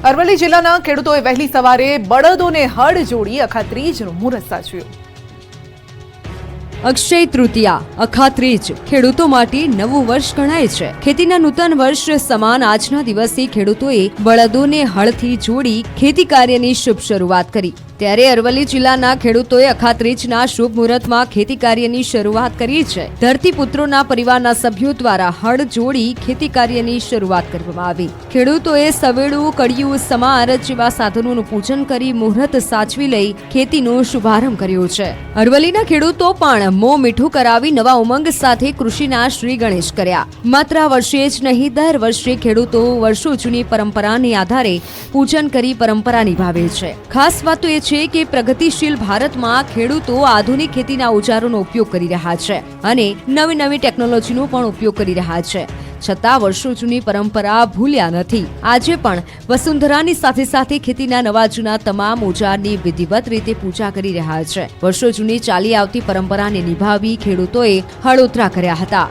અરવલ્લી જિલ્લાના ખેડૂતોએ વહેલી સવારે બળદોને હળ જોડી અખાત્રીજનું મુહૂર્ત સાચ્યું। અક્ષય તૃતીયા અખાત્રીજ ખેડૂતો માટે નવું વર્ષ ગણાય છે। ખેતીના નૂતન વર્ષ સમાન આજના દિવસે ખેડૂતોએ બળદોને હળથી જોડી ખેતી કાર્યની શુભ શરૂઆત કરી। ત્યારે અરવલ્લી જિલ્લાના ખેડૂતોએ અખાત્રીજના શુભ મુહૂર્તમાં ખેતી કાર્યની શરૂઆત કરી છે। ધરતીપુત્રોના પરિવારના સભ્યો દ્વારા હળ જોડી ખેતી કાર્યની શરૂઆત કરવામાં આવી। ખેડૂતોએ સવેડું, કડિયું, સમાર જેવા સાધનોનું પૂજન કરી મુહૂર્ત સાચવી લઈ ખેતીનો શુભારંભ કર્યો છે। અરવલ્લીના ખેડૂતો પણ મોં મીઠું કરાવી નવા ઉમંગ સાથે કૃષિના શ્રી ગણેશ કર્યા। માત્ર આ વર્ષે જ નહીં, દર વર્ષે ખેડૂતો વર્ષો જૂની પરંપરાને આધારે પૂજન કરી પરંપરા નિભાવે છે। ખાસ વાત તો એ છે કે પ્રગતિશીલ ભારતમાં ખેડૂતો આધુનિક ખેતીના ઓજારોનો ઉપયોગ કરી રહ્યા છે અને નવી નવી ટેકનોલોજીનો પણ ઉપયોગ કરી રહ્યા છે। છતાં વર્ષો જૂની પરંપરા ભૂલ્યા નથી। આજે પણ વસુંધરાની સાથે સાથે ખેતીના નવા જૂના તમામ ઓજારની વિધિવત રીતે પૂજા કરી રહ્યા છે। વર્ષો જૂની ચાલી આવતી પરંપરાને નિભાવી ખેડૂતોએ હળોતરા કર્યા હતા।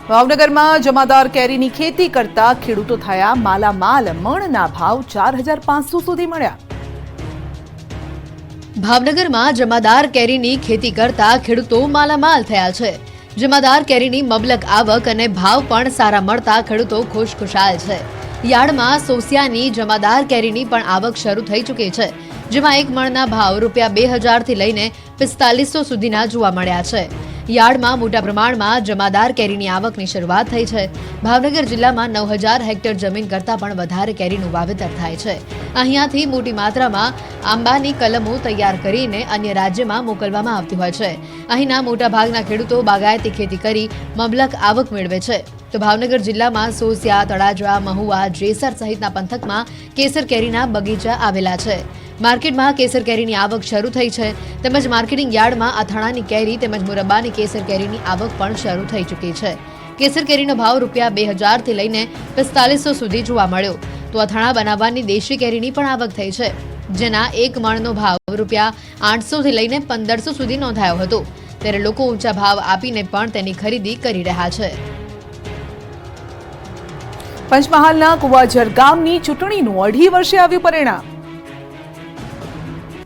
ભાવનગરમાં જમાદાર કેરીની ખેતી કરતા ખેડૂતો થયા માલામાલ। મણના ભાવ 4500 સુધી મળ્યા। ભાવનગરમાં જમાદાર કેરીની ખેતી કરતા ખેડૂતો માલામાલ થયા છે। જમાદાર કેરીની મબલક આવક અને ભાવ પણ સારા મળતા ખેડૂતો ખુશખુશાલ છે। યાર્ડમાં સોસિયાની જમાદાર કેરીની પણ આવક શરૂ થઈ ચૂકી છે, જેમાં એક મણના ભાવ ₹2000 થી લઈને 4500 સુધીના જોવા મળ્યા છે। યાર્ડમાં મોટા પ્રમાણમાં જમાદાર કેરીની આવકની શરૂઆત થઈ છે। ભાવનગર જિલ્લામાં 9000 હેક્ટર જમીન કરતાં પણ વધારે કેરીનું વાવેતર થાય છે। અહીંયાથી મોટી માત્રામાં આંબાની કલમો તૈયાર કરીને અન્ય રાજ્યમાં મોકલવામાં આવતી હોય છે। અહીંના મોટા ભાગના ખેડૂતો બાગાયતી ખેતી કરી મબલક આવક મેળવે છે। તો ભાવનગર જિલ્લામાં સોસિયા, તળાજા, મહુવા, જેસર સહિતના પંથકમાં કેસર કેરીના બગીચા આવેલા છે। માર્કેટમાં કેસર કેરીની આવક શરૂ થઈ છે, તેમજ માર્કેટિંગ યાર્ડમાં અથાણાની કેરી તેમજ મુરબ્બાની કેસર કેરીની આવક પણ શરૂ થઈ ચૂકી છે। કેસર કેરીનો ભાવ ₹2000 થી લઈને 4500 સુધી જોવા મળ્યો। તો અથાણા બનાવવાની દેશી કેરીની પણ આવક થઈ છે, જેના એક મણનો ભાવ ₹800 થી લઈને 1500 સુધી નોંધાયો હતો। ત્યારે લોકો ઊંચા ભાવ આપીને પણ તેની ખરીદી કરી રહ્યા છે। પંચમહાલના કુવાઝર ગામની ચૂંટણીનું 2.5 વર્ષે આવ્યું પરિણામ।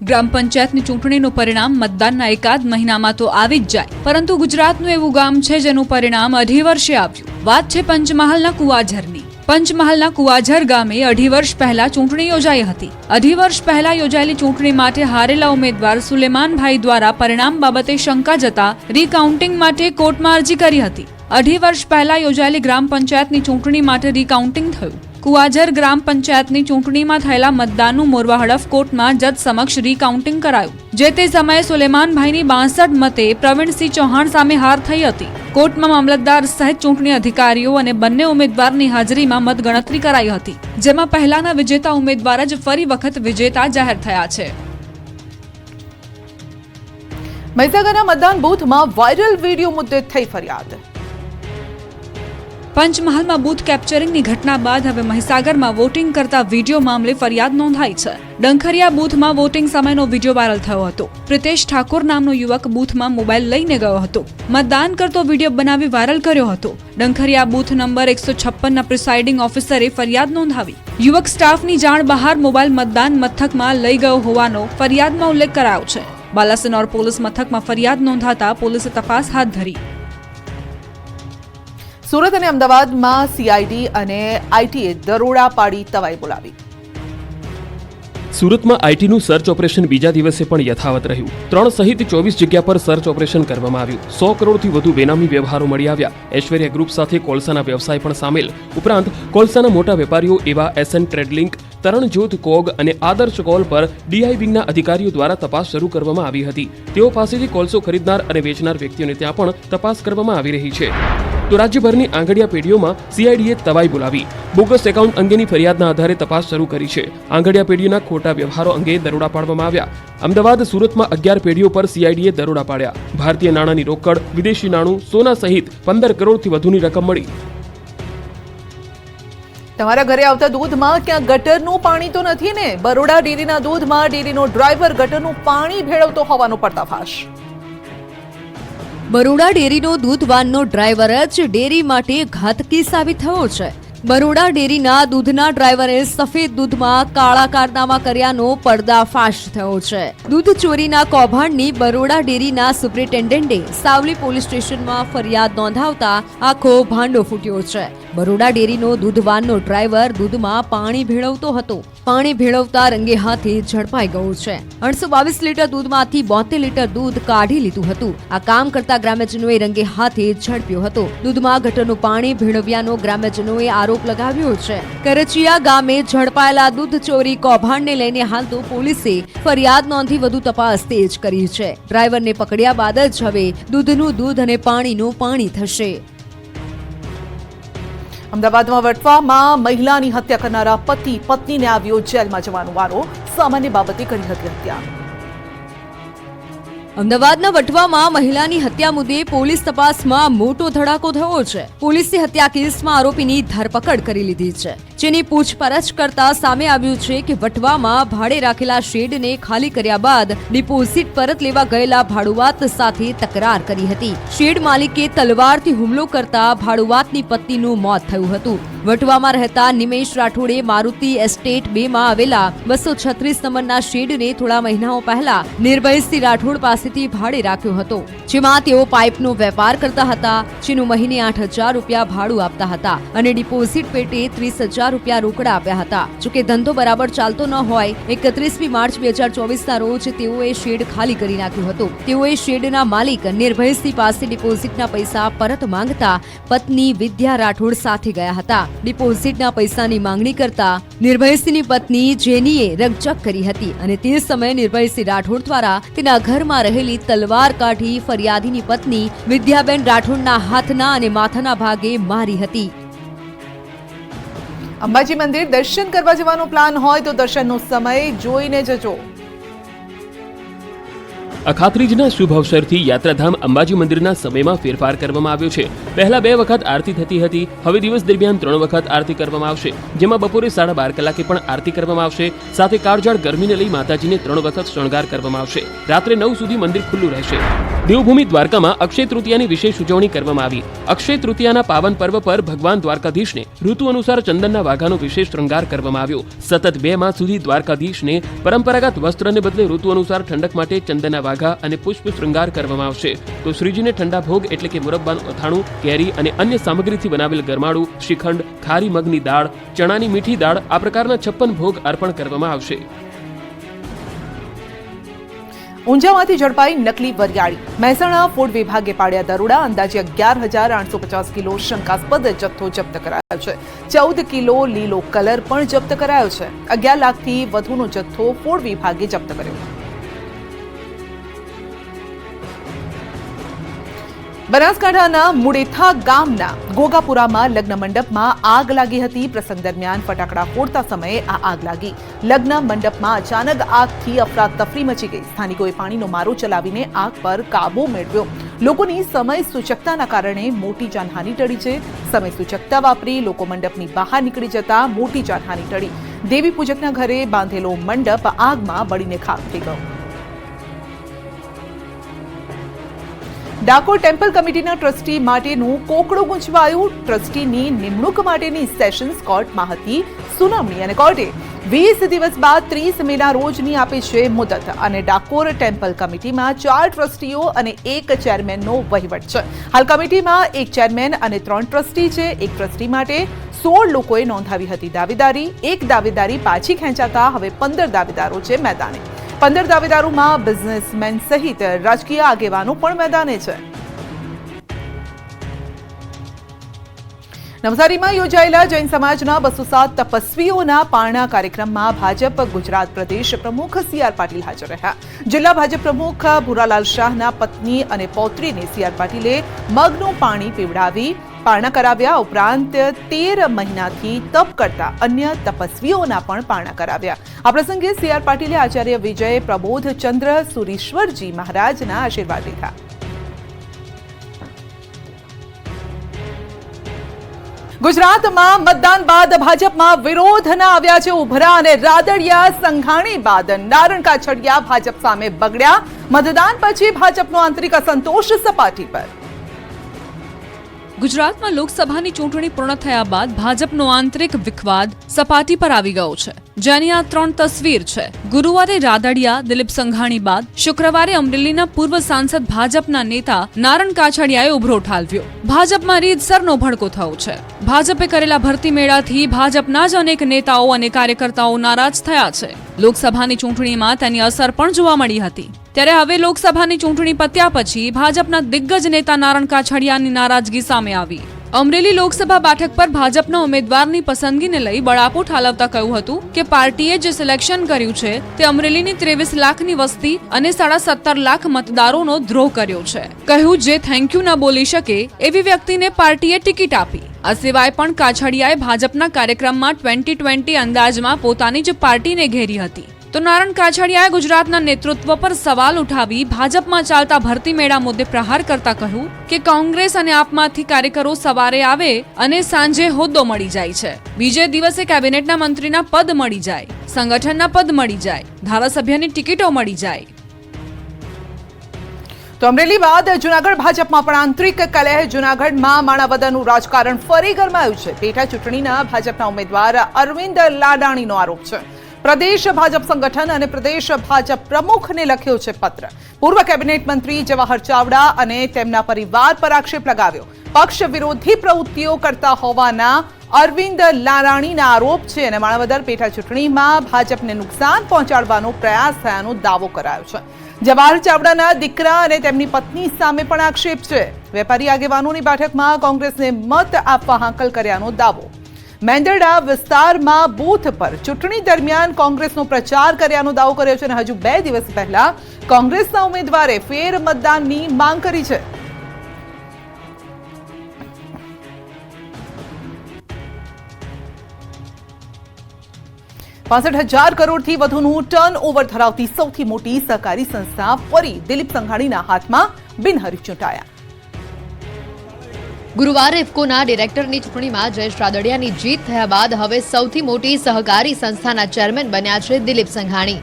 ગ્રામ પંચાયતની ચૂંટણીનું પરિણામ મતદાનના એકાદ મહિનામાં તો આવી જ જાય, પરંતુ ગુજરાતનું એવું ગામ છે જેનું પરિણામ 2.5 વર્ષે આવ્યું। વાત છે પંચમહાલના કુવાઝરની। પંચમહાલના કુવાઝર ગામે 2.5 વર્ષ પહેલા ચૂંટણી યોજાઈ હતી। 2.5 વર્ષ પહેલા યોજાયેલી ચૂંટણી માટે હારેલા ઉમેદવાર સુલેમાનભાઈ દ્વારા પરિણામ બાબતે શંકા જતા રીકાઉન્ટિંગ માટે કોર્ટમાં અરજી કરી હતી। 2.5 વર્ષ પહેલા યોજાયેલી ગ્રામ પંચાયતની ચૂંટણી માટે રીકાઉન્ટિંગ થયું। કુવાઝર ગ્રામ પંચાયતની ચૂંટણીમાં થયેલા મતદાનનું મોરવા હડફ કોર્ટમાં જજ સમક્ષ રીકાઉન્ટિંગ કરાયું। જે તે સમયે સુલેમાનભાઈની 62 મતે પ્રવીણસિંહ ચૌહાણ સામે હાર થઈ હતી। કોર્ટમાં મામલતદાર સહિત ચૂંટણી અધિકારીઓ અને બંને ઉમેદવારની હાજરીમાં મતગણતરી કરાઈ હતી, જેમાં પહેલાના વિજેતા ઉમેદવાર જ ફરી વખત વિજેતા જાહેર થયા છે। મહીસાગરના મતદાન બૂથમાં વાયરલ વિડીયો મુદ્દે થઈ ફરિયાદ। પંચમહાલમાં બૂથ કેપ્ચરિંગની ઘટના બાદ હવે મહીસાગરમાં વોટિંગ કરતા વિડીયો મામલે ફરિયાદ નોંધાઈ છે। ડંખરિયા બૂથમાં વોટિંગ સમયનો વિડીયો વાયરલ થયો હતો। પ્રિતેશ ઠાકોર નામનો યુવક બૂથમાં મોબાઈલ લઈને ગયો હતો, મતદાન કરતો વિડીયો બનાવી વાયરલ કર્યો હતો। ડંખરિયા બૂથ નંબર 156ના પ્રિસાઇડિંગ ઓફિસરે ફરિયાદ નોંધાવી। યુવક સ્ટાફની જાણ બહાર મોબાઈલ મતદાન મથકમાં લઈ ગયો હોવાનો ફરિયાદમાં ઉલ્લેખ કરાયો છે। બાલાસિનોર પોલીસ મથકમાં ફરિયાદ નોંધાતા પોલીસે તપાસ હાથ ધરી। સુરત અને અમદાવાદમાં સીઆઈડી અને આઈટીએ દરોડા પાડી તવાઈ બોલાવી। સુરતમાં આઈટીનું સર્ચ ઓપરેશન બીજા દિવસે પણ યથાવત રહ્યું। 3 સહિત 24 જગ્યા પર સર્ચ ઓપરેશન કરવામાં આવ્યું। 100 કરોડથી વધુ બેનામી વ્યવહારો મળી આવ્યા। ઐશ્વર્યા ગ્રુપ સાથે કોલસાના વ્યવસાય પણ સામેલ। ઉપરાંત કોલસાના મોટા વેપારીઓ એવા એસએન ટ્રેડલિંક, તરણજોત કોગ અને આદર્શ કોલ પર ડીઆઈ વિંગના અધિકારીઓ દ્વારા તપાસ શરૂ કરવામાં આવી હતી। તેઓ પાસેથી કોલસો ખરીદનાર અને વેચનાર વ્યક્તિઓને ત્યાં પણ તપાસ કરવામાં આવી રહી છે। તો રાજ્યભરની આંગડિયા પેઢીઓમાં સીઆઈડીએ તવાઈ બોલાવી। બોગસ એકાઉન્ટ અંગેની ફરિયાદના આધારે તપાસ શરૂ કરી છે। આંગડિયા પેઢીઓના ખોટા વ્યવહારો અંગે દરોડા પાડવામાં આવ્યા। અમદાવાદ, સુરતમાં 11 પેઢીઓ પર સીઆઈડીએ દરોડા પાડ્યા। ભારતીય નાણાંની રોકડ, વિદેશી નાણું, સોના સહિત 15 કરોડથી વધુની રકમ મળી। તમારા ઘરે આવતા દૂધમાં ક્યાં ગટરનું પાણી તો નથી ને? બરોડા ડેરીના દૂધમાં ડેરીનો ડ્રાઈવર ગટરનું પાણી ભેળવતો હોવાનો પર્દાફાશ। બરોડા ડેરીનો દૂધવાનનો ડ્રાઈવર જ ડેરી માટે ઘાતકી સાબિત થયો છે। બરોડા ડેરીના દૂધના ડ્રાઈવરે સફેદ દૂધમાં કાળા કારનામા કર્યાનો પર્દાફાશ થયો છે. દૂધ ચોરીના કૌભાંડની બરોડા ડેરીના સુપ્રિન્ટેન્ડન્ટે સાવલી પોલીસ સ્ટેશનમાં ફરિયાદ નોંધાવતા આખો ભાંડો ફૂટ્યો છે. બરોડા ડેરીનો દૂધવાનનો ડ્રાઈવર દૂધમાં પાણી ભેળવતો હતો. પાણી ભેળવતા રંગે હાથે ઝડપાઈ ગયો છે. 822 લીટર દૂધમાંથી 72 લીટર દૂધ કાઢી લીધું હતું. આ કામ કરતા ગ્રામ્યજનોએ રંગે હાથે ઝડપ્યો હતો. દૂધમાં ગટરનું પાણી ભેળવ્યાનો ગ્રામ્યજનોએ આરોપ લગાવ્યો છે. કરચિયા ગામે ઝડપાયેલા દૂધ ચોરી કૌભાંડને લઈને હાલ તો પોલીસે ફરિયાદ નોંધી વધુ તપાસ તેજ કરી છે. ડ્રાઈવરને પકડ્યા બાદ જ હવે દૂધનું દૂધ અને પાણીનું પાણી થશે. અમદાવાદમાં વટવામાં મહિલાની હત્યા કરનારા પતિ પત્નીને આવ્યો જેલમાં જવાનો વારો. સામાન્ય બાબતે કરી હતી હત્યા. અમદાવાદના વટવામાં મહિલાની હત્યા મુદ્દે પોલીસ તપાસમાં મોટો ધડાકો થયો છે. પોલીસે હત્યા કેસમાં આરોપીની ધરપકડ કરી લીધી છે, જેની પૂછપરછ કરતા સામે આવ્યું છે કે વટવામાં ભાડે રાખેલા શેડને ખાલી કર્યા બાદ ડિપોઝિટ પરત લેવા ગયેલા ભાડુઆત સાથે તકરાર કરી હતી. શેડ માલિકે તલવારથી હુમલો કરતા ભાડુઆતની પત્નીનું મોત થયું હતું. વટવામાં રહેતા નિમેશ રાઠોડે મારુતિ એસ્ટેટ 2 માં આવેલા 236 નંબરના શેડને થોડા મહિનાઓ પહેલા નિર્ભયસિંહ રાઠોડ પાસેથી ભાડે રાખ્યો હતો, જેમાં તેઓ પાઇપનો વેપાર કરતા હતા, જેનું મહિને 8,000 રૂપિયા ભાડું આપતા હતા અને ડિપોઝિટ પેટે 30,000 રૂપિયા રોકડા આપ્યા હતા. જોકે ધંધો બરાબર ચાલતો ન હોય 31 માર્ચ 2024ના રોજ તેઓએ શેડ ખાલી કરી નાખ્યો હતો. તેઓએ શેડના માલિક નિર્ભયસિંહ પાસે ડિપોઝિટના પૈસા પરત માંગતા પત્ની વિદ્યા રાઠોડ સાથે ગયા હતા. ડિપોઝિટના પૈસાની માંગણી કરતા નિર્ભયસિંહની પત્ની જેનીએ રકઝક કરી હતી અને તે સમયે નિર્ભયસિંહ રાઠોડ દ્વારા તેના ઘરમાં રહેલી તલવાર કાઢી ફરિયાદીની પત્ની વિદ્યાબેન રાઠોડના હાથના અને માથાના ભાગે મારી હતી. અંબાજી મંદિર દર્શન કરવા જવાનો પ્લાન હોય તો દર્શનનો સમય જોઈને જજો. અખાત્રીજના શુભ અવસરથી યાત્રાધામ અંબાજી મંદિરના સમયમાં ફેરફાર કરવામાં આવ્યો છે. પહેલા 2 વખત આરતી થતી હતી, હવે દિવસ દરમિયાન 3 વખત આરતી કરવામાં આવશે, જેમાં બપોરે 12:30 કલાકે પણ આરતી કરવામાં આવશે. સાથે કાળઝાળ ગરમીને લઈ માતાજીને 3 વખત શણગાર કરવામાં આવશે. રાત્રે 9 સુધી મંદિર ખુલ્લું રહેશે. દેવભૂમિ દ્વારકામાં અક્ષય તૃતીયાની વિશેષ ઉજવણી કરવામાં આવી. અક્ષય તૃતીયાના પાવન પર્વ પર ભગવાન દ્વારકાધીશને ઋતુ અનુસાર ચંદનના વાઘાનો વિશેષ શૃંગાર કરવામાં આવ્યો. સતત 2 માસ સુધી દ્વારકાધીશને પરંપરાગત વસ્ત્રને બદલે ઋતુ અનુસાર ઠંડક માટે ચંદનના વાઘા અને પુષ્પ શૃંગાર કરવામાં આવશે. તો શ્રીજીને ઠંડા ભોગ એટલે કે મુરબ્બાનું અથાણું, કેરી અને અન્ય સામગ્રીથી બનાવેલ ગરમાળું, શ્રીખંડ, ખારી મગની દાળ, ચણાની મીઠી દાળ આ પ્રકારના 56 ભોગ અર્પણ કરવામાં આવશે. ઊંઝામાંથી ઝડપાઈ નકલી વરિયાળી. મહેસાણા ફૂડ વિભાગે પાડ્યા દરોડા. અંદાજે 11,850 કિલો શંકાસ્પદ જથ્થો જપ્ત કરાયો છે. 14 કિલો લીલો કલર પણ જપ્ત કરાયો છે. 11 લાખથી વધુનો જથ્થો ફૂડ વિભાગે જપ્ત કર્યો. બનાસકાંઠાના મુડેથા ગામના ગોગાપુરામાં લગ્ન મંડપમાં આગ લાગી હતી. પ્રસંગ દરમિયાન ફટાકડા ફોડતા સમયે આ આગ લાગી. લગ્ન મંડપમાં અચાનક આગથી અફરાતફરી મચી ગઈ. સ્થાનિકોએ પાણીનો મારો ચલાવીને આગ પર કાબુ મેળવ્યો. લોકોની સમય સૂચકતાના કારણે મોટી જાનહાનિ ટળી છે. સમય સૂચકતા વાપરી લોકો મંડપની બહાર નીકળી જતા મોટી જાનહાનિ ટળી. દેવી પૂજકના ઘરે બાંધેલો મંડપ આગમાં બળીને ખાક થઈ ગયો. ડાકોર ટેમ્પલ કમિટીના ટ્રસ્ટી માટેનું કોકડું ગૂંચવાયું. ટ્રસ્ટીની નિમણૂક માટેની સેશન્સ કોર્ટમાં હતી સુનાવણી અને કોર્ટે 20 દિવસ બાદ 30 મેના રોજની આપી છે મુદત. અને ડાકોર ટેમ્પલ કમિટીમાં 4 ટ્રસ્ટીઓ અને 1 ચેરમેનનો વહીવટ છે. હાલ કમિટીમાં 1 ચેરમેન અને 3 ટ્રસ્ટી છે. 1 ટ્રસ્ટી માટે 16 લોકોએ નોંધાવી હતી દાવેદારી. 1 દાવેદારી પાછી ખેંચાતા હવે 15 દાવેદારો છે મેદાને. 15 દાવેદારોમાં બિઝનેસમેન સહિત રાજકીય આગેવાનો પણ મેદાને છે. નવસારીમાં યોજાયેલા જૈન સમાજના 207 તપસ્વીઓના પારણા કાર્યક્રમમાં ભાજપ ગુજરાત પ્રદેશ પ્રમુખ CR પાટીલ હાજર રહ્યા. જિલ્લા ભાજપ પ્રમુખ ભુરાલાલ શાહના પત્ની અને પૌત્રીને CR પાટીલે મગનું પાણી પીવડાવી પારણા કરાવ્યા. ઉપરાંત 13 મહિનાથી તપ કરતા અન્ય તપસ્વીઓના પણ પારણા કરાવ્યા. આ પ્રસંગે CR પાટીલે આચાર્ય વિજય પ્રબોધચંદ્ર સુરીશ્વરજી મહારાજના આશીર્વાદ લીધા. ગુજરાતમાં મતદાન બાદ ભાજપમાં વિરોધના આવ્યા છે ઉભરા અને રાદડિયા. સંઘાણી બાદ નારણ કાછડિયા ભાજપ સામે બગડ્યા. મતદાન પછી ભાજપનો આંતરિક અસંતોષ સપાટી પર. ગુજરાતમાં લોકસભાની ચૂંટણી પૂર્ણ થયા બાદ ભાજપનો આંતરિક વિખવાદ સપાટી પર આવી ગયો છે, જેની આ 3 તસવીર છે. ગુરુવારે રાદડિયા દિલીપ સંઘાણી બાદ શુક્રવારે અમરેલીના પૂર્વ સાંસદ ભાજપના નેતા નારણ કાછડિયાએ ઉભરો ઠાલવ્યો. ભાજપમાં રીતસરનો ભડકો થયો છે. ભાજપે કરેલા ભરતી મેળાથી ભાજપના જ અનેક નેતાઓ અને કાર્યકર્તાઓ નારાજ થયા છે. લોકસભાની ચૂંટણીમાં તેની અસર પણ જોવા મળી હતી. ત્યારે હવે લોકસભાની ચૂંટણી પત્યા પછી ભાજપના દિગ્ગજ નેતા નારણ કાછડિયાની નારાજગી સામે આવી. અમરેલી લોકસભા બેઠક પર ભાજપના ઉમેદવારની પસંદગીને લઈ બળાપો ઠાલવતા કહ્યું હતું કે પાર્ટીએ જે સિલેક્શન કર્યું છે તે અમરેલીની 23 લાખની વસ્તી અને 17.5 લાખ મતદારોનો દ્રોહ કર્યો છે. કહ્યું જે થેન્ક યુ ન બોલી શકે એવી વ્યક્તિને પાર્ટીએ ટિકિટ આપી. આ સિવાય પણ કાછડિયાએ ભાજપના કાર્યક્રમમાં 2020 અંદાજમાં પોતાની જ પાર્ટીને ઘેરી હતી. તો નારણ કાછડિયાએ ગુજરાતના નેતૃત્વ પર સવાલ ઉઠાવી ભાજપમાં ચાલતા ભરતી મેળા મુદ્દે પ્રહાર કરતા કહ્યું કે કોંગ્રેસ અને આપમાંથી કાર્યકરો સવારે આવે અને સાંજે હોદ્દો મળી જાય છે, બીજે દિવસે કેબિનેટના મંત્રીના પદ મળી જાય, સંગઠનના પદ મળી જાય, ધારાસભ્યની ટિકિટો મળી જાય. તો અમરેલી બાદ જૂનાગઢ ભાજપમાં પણ આંતરિક કલહ. જૂનાગઢમાં માણાવદરનું રાજકારણ ફરી ગરમાયું છે. પેટા ચૂંટણીના ભાજપના ઉમેદવાર અરવિંદ લાડાણીનો આરોપ છે. પ્રદેશ ભાજપ સંગઠન અને પ્રદેશ ભાજપ પ્રમુખને લખ્યો છે પત્ર. પૂર્વ કેબિનેટ મંત્રી જવાહર ચાવડા અને તેમના પરિવાર પર આક્ષેપ લગાવ્યો. પક્ષ વિરોધી પ્રવૃત્તિઓ કરતા હોવાના અરવિંદ લાડાણીના આરોપ છે અને માણાવદર પેટા ચૂંટણીમાં ભાજપને નુકસાન પહોંચાડવાનો પ્રયાસ થયાનો દાવો કરાયો છે. જવાહર ચાવડાના દીકરા અને તેમની પત્ની સામે પણ આક્ષેપ છે. વેપારી આગેવાનોની બેઠકમાં કોંગ્રેસને મત આપવા હાંકલ કર્યાનો દાવો. મેંદરડા વિસ્તારમાં બૂથ પર ચૂંટણી દરમિયાન કોંગ્રેસનો પ્રચાર કર્યાનો દાવો કર્યો છે અને હજુ 2 દિવસ પહેલા કોંગ્રેસના ઉમેદવારે ફેર મતદાનની માંગ કરી છે. ₹65,000 કરોડથી વધુનું ટર્ન ઓવર ધરાવતી સૌથી મોટી સહકારી સંસ્થા ફરી દિલીપ સંઘાણીના હાથમાં બિનહરીફ ચૂંટાયા. ગુરુવારે ઇફકોના ડિરેક્ટરની ચૂંટણીમાં જયેશ રાદડિયાની જીત થયા બાદ હવે સૌથી મોટી સહકારી સંસ્થાના ચેરમેન બન્યા છે દિલીપ સંઘાણી.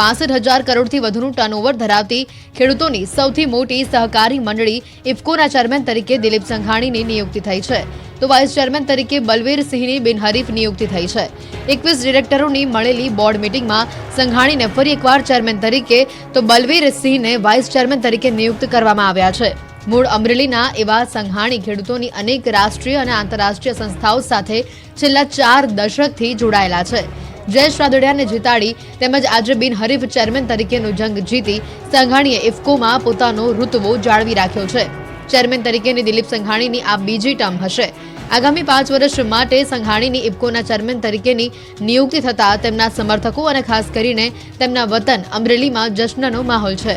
65,000 કરોડથી વધુનું ટર્નઓવર ધરાવતી ખેડૂતોની સૌથી મોટી સહકારી મંડળી ઇફકોના ચેરમેન તરીકે દિલીપ સંઘાણીની નિયુક્તિ થઈ છે. તો વાઇસ ચેરમેન તરીકે બલવીરસિંહની બિનહરીફ નિયુક્તિ થઈ છે. 21 ડિરેક્ટરોની મળેલી બોર્ડ મિટિંગમાં સંઘાણીને ફરી એકવાર ચેરમેન તરીકે તો બલવીરસિંહને વાઇસ ચેરમેન તરીકે નિયુક્ત કરવામાં આવ્યા છે. મૂળ અમરેલીના એવા સંઘાણી ખેડૂતોની અનેક રાષ્ટ્રીય અને આંતરરાષ્ટ્રીય સંસ્થાઓ સાથે છેલ્લા 4 દશકથી જોડાયેલા છે. જયેશ રાદડિયાને જીતાડી તેમજ આજે બિનહરીફ ચેરમેન તરીકેનો જંગ જીતી સંઘાણીએ ઇફકોમાં પોતાનો ઋતવો જાળવી રાખ્યો છે. ચેરમેન તરીકેની દિલીપ સંઘાણીની આ બીજી ટર્મ હશે. આગામી 5 વર્ષ માટે સંઘાણીની ઇફકોના ચેરમેન તરીકેની નિયુક્તિ થતા તેમના સમર્થકો અને ખાસ કરીને તેમના વતન અમરેલીમાં જશ્નનો માહોલ છે.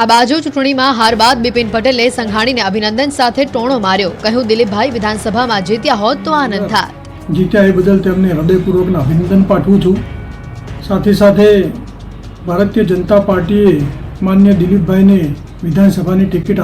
આ બાજુ ચૂંટણીમાં હાર બાદ બિપિન પટેલે સંઘાણીને અભિનંદન સાથે ટોણો માર્યો. કહ્યું દિલીપભાઈ વિધાનસભામાં જીત્યા હોત તો આનંદ થાત. જીત્યા એ બદલ તેમને હૃદયપૂર્વકના અભિનંદન પાઠવું છું. સાથે સાથે ભારતીય જનતા પાર્ટીએ માન્ય દિલીપભાઈને વિધાનસભાની ટિકિટ